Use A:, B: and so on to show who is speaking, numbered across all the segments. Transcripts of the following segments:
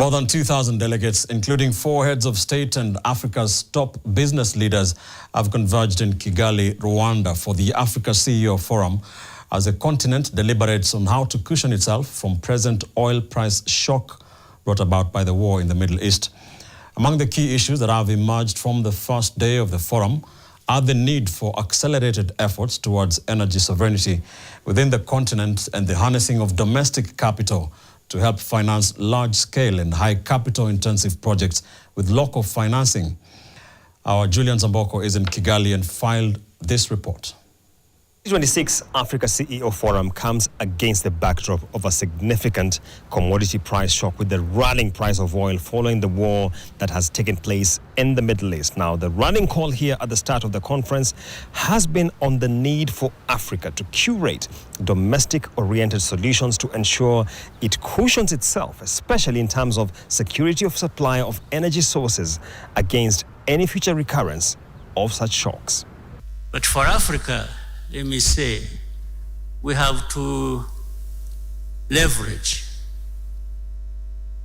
A: More than 2,000 delegates, including 4 heads of state and Africa's top business leaders, have converged in Kigali, Rwanda, for the Africa CEO Forum as the continent deliberates on how to cushion itself from present oil price shock brought about by the war in the Middle East. Among the key issues that have emerged from the first day of the forum are the need for accelerated efforts towards energy sovereignty within the continent and the harnessing of domestic capital to help finance large-scale and high capital-intensive projects with local financing. Our Julian Zamboko is in Kigali and filed this report.
B: The 26th Africa CEO Forum comes against the backdrop of a significant commodity price shock with the rallying price of oil following the war that has taken place in the Middle East. Now, the running call here at the start of the conference has been on the need for Africa to curate domestic-oriented solutions to ensure it cushions itself, especially in terms of security of supply of energy sources against any future recurrence of such shocks.
C: But for Africa, let me say, we have to leverage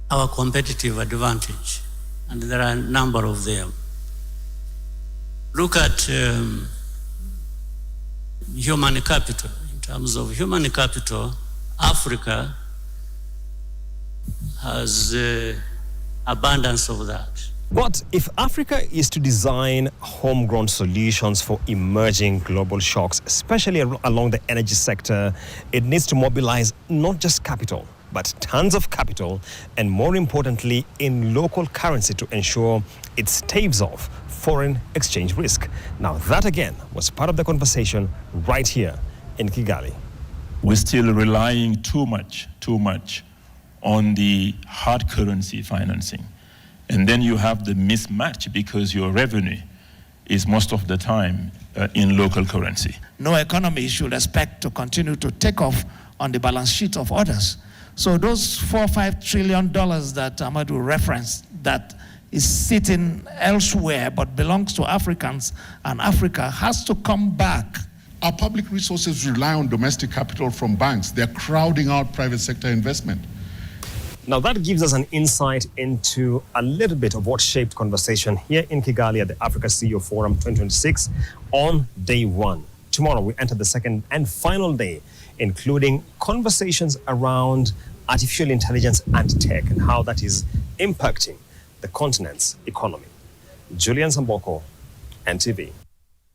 C: our competitive advantage, and there are a number of them. Look at human capital. In terms of human capital, Africa has abundance of that.
B: But if Africa is to design homegrown solutions for emerging global shocks, especially along the energy sector, it needs to mobilize not just capital, but tons of capital, and more importantly, in local currency to ensure it staves off foreign exchange risk. Now, that again was part of the conversation right here in Kigali.
D: We're still relying too much on the hard currency financing. And then you have the mismatch because your revenue is most of the time in local currency.
E: No economy should expect to continue to take off on the balance sheet of others. So those $4 or $5 trillion that Amadou referenced that is sitting elsewhere but belongs to Africans, and Africa has to come back.
F: Our public resources rely on domestic capital from banks. They're crowding out private sector investment.
B: Now that gives us an insight into a little bit of what shaped conversation here in Kigali at the Africa CEO Forum 2026 on day 1. Tomorrow we enter the second and final day, including conversations around artificial intelligence and tech and how that is impacting the continent's economy. Julian Zamboko, NTV.